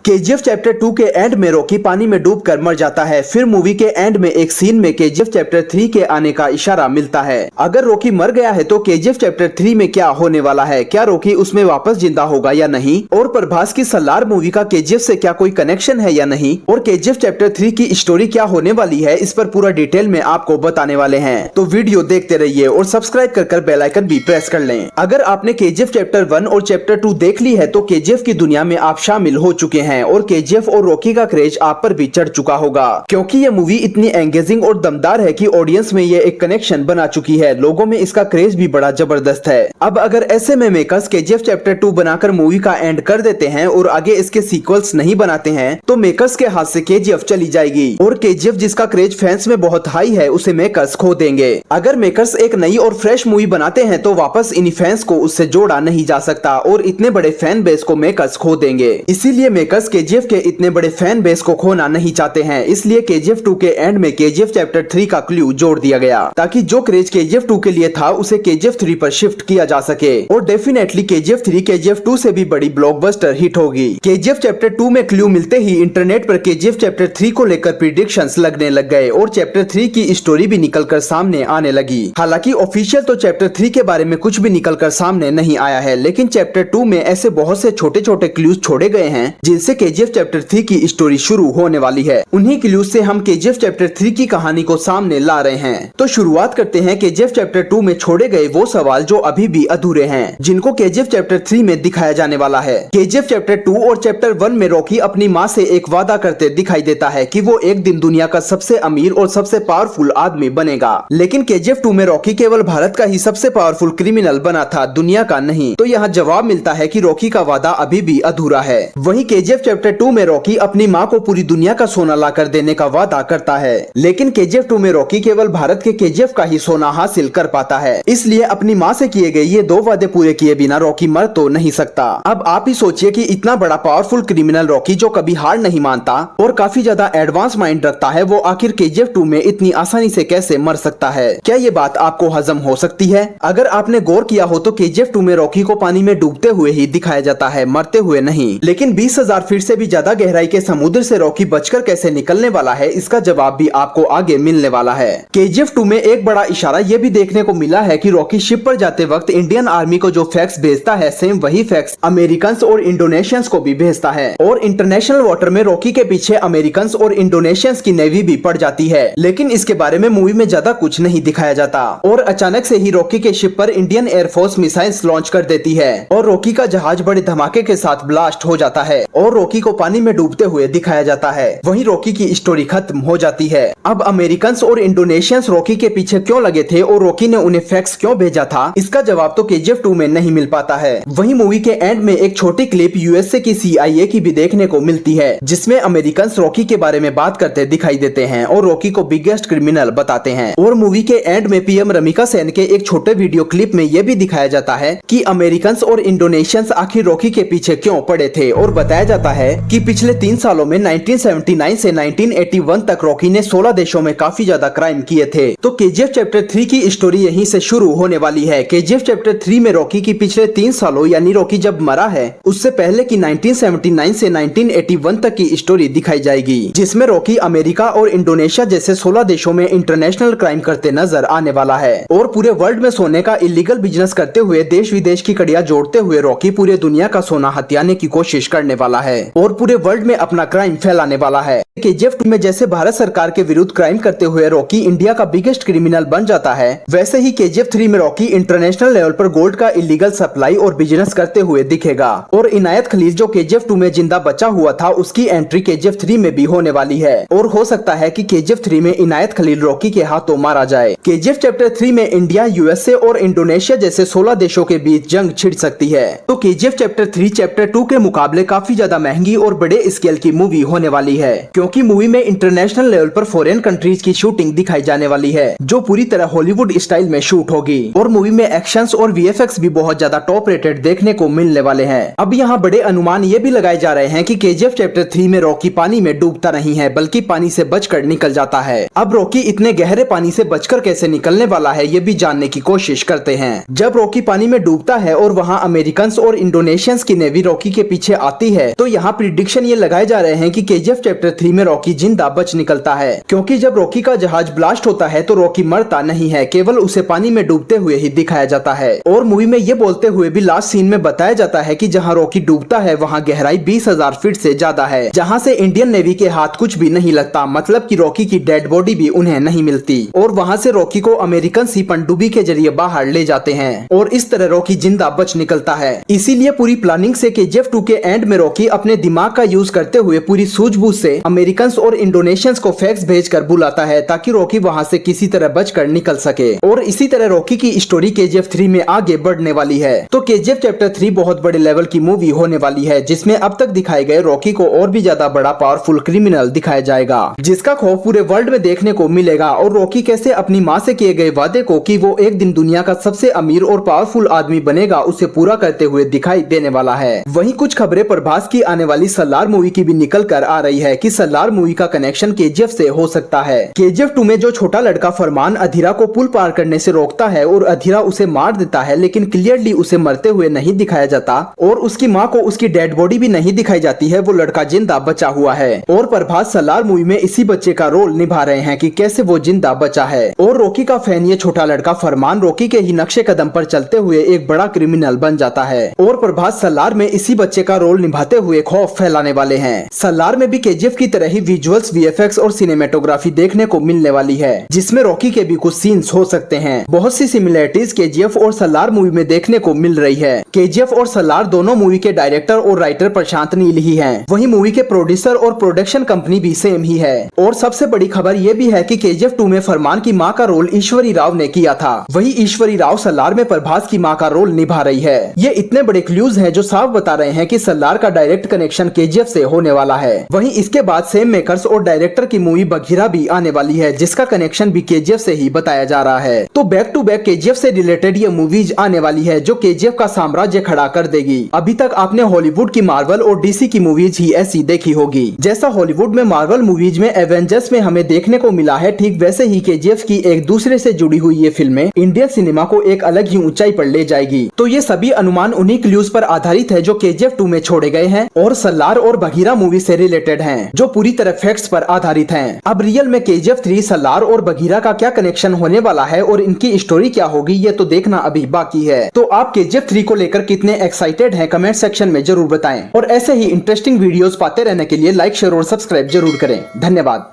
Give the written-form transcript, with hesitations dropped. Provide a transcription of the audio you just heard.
KGF chapter 2 के and में Rocky पानी में डूबकर मर जाता है। फिर मूवी के एंड में एक सीन में केजीएफ चैप्टर 3 के आने का इशारा मिलता है। अगर रॉकी मर गया है तो केजीएफ चैप्टर 3 में क्या होने वाला है, क्या रॉकी उसमें वापस जिंदा होगा या नहीं, और प्रभास की सलार मूवी का केजीएफ से क्या कोई कनेक्शन है या नहीं, और केजीएफ चैप्टर 3 की स्टोरी क्या होने वाली है, इस पर पूरा डिटेल में आपको बताने वाले हैं। तो वीडियो देखते रहिए और सब्सक्राइब कर बेल आइकन भी प्रेस कर लें। अगर आपने केजीएफ चैप्टर 1 और चैप्टर 2 देख ली है तो केजीएफ की दुनिया में आप शामिल हो चुके हैं और केजीएफ और रॉकी का क्रेज आप पर भी चढ़ चुका होगा, क्योंकि ये मूवी इतनी एंगेजिंग और दमदार है कि ऑडियंस में ये एक कनेक्शन बना चुकी है। लोगों में इसका क्रेज भी बड़ा जबरदस्त है। अब अगर ऐसे में मेकर्स केजीएफ चैप्टर 2 बनाकर मूवी का एंड कर देते हैं और आगे इसके सीक्वल्स नहीं बनाते हैं तो मेकर्स के हाथ से केजीएफ चली जाएगी और केजीएफ जिसका क्रेज फैंस में बहुत हाई है उसे मेकर्स खो देंगे। अगर मेकर्स एक नई और फ्रेश मूवी बनाते हैं तो वापस इन फैंस को उससे जोड़ा नहीं जा सकता और इतने बड़े फैन बेस को मेकर्स खो देंगे। इसीलिए मेकर्स केजीएफ के इतने बड़े फैन बेस को खोना नहीं चाहते हैं। इसलिए केजीएफ 2 के एंड में केजीएफ चैप्टर 3 का क्लू जोड़ दिया गया ताकि जो क्रेज केजीएफ 2 के लिए था उसे केजीएफ 3 पर शिफ्ट किया जा सके और डेफिनेटली केजीएफ 3 केजीएफ 2 से भी बड़ी ब्लॉकबस्टर हिट होगी। केजीएफ चैप्टर 2 में क्लू मिलते ही इंटरनेट पर केजीएफ चैप्टर 3 को लेकर प्रिडिक्शंस लगने लग गए और चैप्टर 3 की स्टोरी भी निकलकर सामने आने लगी। हालांकि ऑफिशियल तो चैप्टर 3 के बारे में कुछ भी निकलकर सामने नहीं आया है, लेकिन चैप्टर 2 में ऐसे बहुत से छोटे छोटे क्लूज छोड़े गए हैं जिनसे केजीएफ चैप्टर 3 की स्टोरी शुरू होने वाली है। उन्हीं क्लूज से हम केजीएफ चैप्टर 3 की कहानी को सामने ला रहे हैं। तो शुरुआत करते हैं केजीएफ चैप्टर 2 में छोड़े गए वो सवाल जो अभी भी अधूरे हैं, जिनको केजीएफ चैप्टर 3 में दिखाया जाने वाला है। केजीएफ चैप्टर 2 और चैप्टर 1 में रॉकी अपनी माँ से एक वादा करते दिखाई देता है कि वो एक दिन दुनिया का सबसे अमीर और सबसे पावरफुल आदमी बनेगा, लेकिन केजीएफ 2 में रॉकी केवल भारत का ही सबसे पावरफुल क्रिमिनल बना था, दुनिया का नहीं। तो यहाँ जवाब मिलता है कि रॉकी का वादा अभी भी अधूरा है। वहीं केजीएफ चैप्टर 2 में रॉकी अपनी माँ को पूरी दुनिया का सोना लाकर देने का वादा करता है, लेकिन केजीएफ 2 में रॉकी केवल भारत के केजीएफ का ही सोना हासिल कर पाता है। इसलिए अपनी माँ से किए गए ये 2 वादे पूरे किए बिना रॉकी मर तो नहीं सकता। अब आप ही सोचिए कि इतना बड़ा पावरफुल क्रिमिनल रॉकी जो कभी हार नहीं मानता और काफी ज्यादा एडवांस माइंड रखता है, वो आखिर केजीएफ 2 में इतनी आसानी से कैसे मर सकता है? क्या ये बात आपको हजम हो सकती है? अगर आपने गौर किया हो तो केजीएफ 2 में रॉकी को पानी में डूबते हुए ही दिखाया जाता है, मरते हुए नहीं। लेकिन 20,000 फीट से भी ज्यादा गहराई के समुद्र से रॉकी बचकर कैसे निकलने वाला है, इसका जवाब भी आपको आगे मिलने वाला है। केजीएफ 2 में एक बड़ा इशारा ये भी देखने को मिला है कि रॉकी शिप पर जाते वक्त इंडियन आर्मी को जो फैक्ट्स भेजता है, सेम वही फैक्ट्स अमेरिकन और इंडोनेशियंस को भी भेजता है और इंटरनेशनल वाटर में रॉकी के पीछे अमेरिकन और इंडोनेशियंस की नेवी भी पड़ जाती है। लेकिन इसके बारे में मूवी में ज्यादा कुछ नहीं दिखाया जाता और अचानक से ही रॉकी के शिप पर इंडियन एयरफोर्स मिसाइल्स लॉन्च कर देती है और रॉकी का जहाज बड़े धमाके के साथ ब्लास्ट हो जाता है और रॉकी को पानी में डूबते हुए दिखाया जाता है। वहीं रॉकी की स्टोरी खत्म हो जाती है। अब अमेरिकन और इंडोनेशियंस रॉकी के पीछे क्यों लगे थे और रॉकी ने उन्हें फैक्ट्स क्यों भेजा था, इसका जवाब तो केजीएफ 2 में नहीं मिल पाता है। वहीं मूवी के एंड में एक छोटी क्लिप यूएसए की CIA की भी देखने को मिलती है, जिसमें अमेरिकन रॉकी के बारे में बात करते दिखाई देते हैं और रॉकी को बिगेस्ट क्रिमिनल बताते हैं। और मूवी के एंड में पीएम रमिका सेन के एक छोटे वीडियो क्लिप में यह भी दिखाया जाता है कि अमेरिकन और इंडोनेशियंस आखिर रॉकी के पीछे क्यों पड़े थे और बताया जाता है कि पिछले 3 सालों में 1979 से 1981 तक रॉकी ने 16 देशों में काफी ज्यादा क्राइम किए थे। तो केजीएफ चैप्टर 3 की स्टोरी यहीं से शुरू होने वाली है। केजीएफ चैप्टर 3 में रॉकी की पिछले 3 सालों यानी रॉकी जब मरा है उससे पहले की 1979 से 1981 तक की स्टोरी दिखाई जाएगी, जिसमें रॉकी अमेरिका और इंडोनेशिया जैसे 16 देशों में इंटरनेशनल क्राइम करते नजर आने वाला है और पूरे वर्ल्ड में सोने का इलीगल बिजनेस करते हुए देश विदेश की कड़ियां जोड़ते हुए रॉकी पूरे दुनिया का सोना हथियाने की कोशिश करने वाला है और पूरे वर्ल्ड में अपना क्राइम फैलाने वाला है। केजीएफ 2 में जैसे भारत सरकार के विरुद्ध क्राइम करते हुए रॉकी इंडिया का बिगेस्ट क्रिमिनल बन जाता है, वैसे ही केजीएफ 3 में रॉकी इंटरनेशनल लेवल पर गोल्ड का इलीगल सप्लाई और बिजनेस करते हुए दिखेगा और इनायत खलील जो केजीएफ 2 में जिंदा बचा हुआ था उसकी एंट्री केजीएफ 3 में भी होने वाली है और हो सकता है कि केजीएफ 3 में इनायत खलील रॉकी के हाथों मारा जाए। केजीएफ चैप्टर 3 में इंडिया, यूएसए और इंडोनेशिया जैसे 16 देशों के बीच जंग छिड़ सकती है। तो केजीएफ चैप्टर 3 चैप्टर 2 के मुकाबले काफी ज्यादा महंगी और बड़े स्केल की मूवी होने वाली है, क्योंकि मूवी में इंटरनेशनल लेवल पर फॉरेन कंट्रीज की शूटिंग दिखाई जाने वाली है जो पूरी तरह हॉलीवुड स्टाइल में शूट होगी और मूवी में एक्शंस और वीएफएक्स भी बहुत ज्यादा टॉप रेटेड देखने को मिलने वाले हैं। अब यहाँ बड़े अनुमान ये भी लगाए जा रहे हैं कि केजीएफ चैप्टर 3 में रॉकी पानी में डूबता नहीं है बल्कि पानी से बचकर निकल जाता है। अब रॉकी इतने गहरे पानी से बचकर कैसे निकलने वाला है ये भी जानने की कोशिश करते हैं। जब रॉकी पानी में डूबता है और वहाँ अमेरिकन और इंडोनेशियंस की नेवी रॉकी के पीछे आती है तो यहाँ प्रिडिक्शन ये लगाए जा रहे हैं कि केजीएफ चैप्टर 3 में रॉकी जिंदा बच निकलता है, क्योंकि जब रॉकी का जहाज ब्लास्ट होता है तो रॉकी मरता नहीं है, केवल उसे पानी में डूबते हुए ही दिखाया जाता है। और मूवी में ये बोलते हुए भी लास्ट सीन में बताया जाता है कि जहाँ रॉकी डूबता है वहाँ गहराई 20,000 फीट से ज्यादा है, जहाँ से इंडियन नेवी के हाथ कुछ भी नहीं लगता, मतलब कि रॉकी की डेड बॉडी भी उन्हें नहीं मिलती। और वहाँ से रॉकी को अमेरिकन सी पनडुब्बी के जरिए बाहर ले जाते हैं और इस तरह रॉकी जिंदा बच निकलता है। इसीलिए पूरी प्लानिंग से केजीएफ 2 के एंड में रॉकी अपने दिमाग का यूज करते हुए पूरी सूझबूझ से अमेरिकन और इंडोनेशियंस को फैक्स भेजकर बुलाता है ताकि रॉकी वहाँ से किसी तरह बचकर निकल सके। और इसी तरह रॉकी की स्टोरी केजीएफ 3 में आगे बढ़ने वाली है। तो केजीएफ चैप्टर 3 बहुत बड़े लेवल की मूवी होने वाली है, जिसमें अब तक दिखाए गए रॉकी को और भी ज्यादा बड़ा पावरफुल क्रिमिनल दिखाया जाएगा, जिसका खौफ पूरे वर्ल्ड में देखने को मिलेगा। और रॉकी कैसे अपनी माँ से किए गए वादे को कि वो एक दिन दुनिया का सबसे अमीर और पावरफुल आदमी बनेगा, उसे पूरा करते हुए दिखाई देने वाला है। वहीं कुछ खबरें प्रभास की आने वाली सलार मूवी की भी निकल कर आ रही है कि सलार मूवी का कनेक्शन केजीएफ से हो सकता है। केजीएफ 2 में जो छोटा लड़का फरमान अधीरा को पुल पार करने से रोकता है और अधीरा उसे मार देता है, लेकिन क्लियरली उसे मरते हुए नहीं दिखाया जाता और उसकी माँ को उसकी डेड बॉडी भी नहीं दिखाई जाती है, वो लड़का जिंदा बचा हुआ है। और प्रभास सलार मूवी में इसी बच्चे का रोल निभा रहे हैं कि कैसे वो जिंदा बचा है। और रॉकी का फैन ये छोटा लड़का फरमान रॉकी के ही नक्शे कदम पर चलते हुए एक बड़ा क्रिमिनल बन जाता है। और प्रभास सलार में इसी बच्चे का रोल निभाते हुए खौफ फैलाने वाले हैं। सलार में भी केजीएफ की तरह ही विजुअल्स, वीएफएक्स और सिनेमेटोग्राफी देखने को मिलने वाली है, जिसमें रॉकी के भी कुछ सीन्स हो सकते हैं। बहुत सी सिमिलरिटीज केजीएफ और सलार मूवी में देखने को मिल रही है। केजीएफ और सलार दोनों मूवी के डायरेक्टर और राइटर प्रशांत नील ही हैं। वहीं मूवी के प्रोड्यूसर और प्रोडक्शन कंपनी भी सेम ही है। और सबसे बड़ी खबर ये भी है कि केजीएफ 2 में फरमान की माँ का रोल ईश्वरी राव ने किया था, वही ईश्वरी राव सलार में प्रभास की माँ का रोल निभा रही है। ये इतने बड़े क्लूज हैं जो साफ बता रहे हैं कि सलार का डायरेक्ट कनेक्शन केजीएफ से होने वाला है। वहीं इसके बाद सेम मेकर्स और डायरेक्टर की मूवी बघीरा भी आने वाली है, जिसका कनेक्शन भी केजीएफ से ही बताया जा रहा है। तो बैक टू बैक केजीएफ से रिलेटेड ये मूवीज आने वाली है जो केजीएफ का साम्राज्य खड़ा कर देगी। अभी तक आपने हॉलीवुड की मार्वल और डीसी की मूवीज ही ऐसी देखी होगी। जैसा हॉलीवुड में मार्वल मूवीज में एवेंजर्स में हमें देखने को मिला है, ठीक वैसे ही केजीएफ की एक दूसरे से जुड़ी हुई ये फिल्में इंडियन सिनेमा को एक अलग ही ऊंचाई पर ले जाएगी। तो ये सभी अनुमान उन्हीं क्लूज पर आधारित है जो केजीएफ 2 में छोड़े गए हैं और सलार और बघीरा मूवी से रिलेटेड हैं, जो पूरी तरह फैक्ट्स पर आधारित हैं। अब रियल में केजीएफ 3, सलार और बघीरा का क्या कनेक्शन होने वाला है और इनकी स्टोरी क्या होगी, ये तो देखना अभी बाकी है। तो आप केजीएफ 3 को लेकर कितने एक्साइटेड हैं, कमेंट सेक्शन में जरूर बताएं। और ऐसे ही इंटरेस्टिंग वीडियोस पाते रहने के लिए लाइक, शेयर और सब्सक्राइब जरूर करें। धन्यवाद।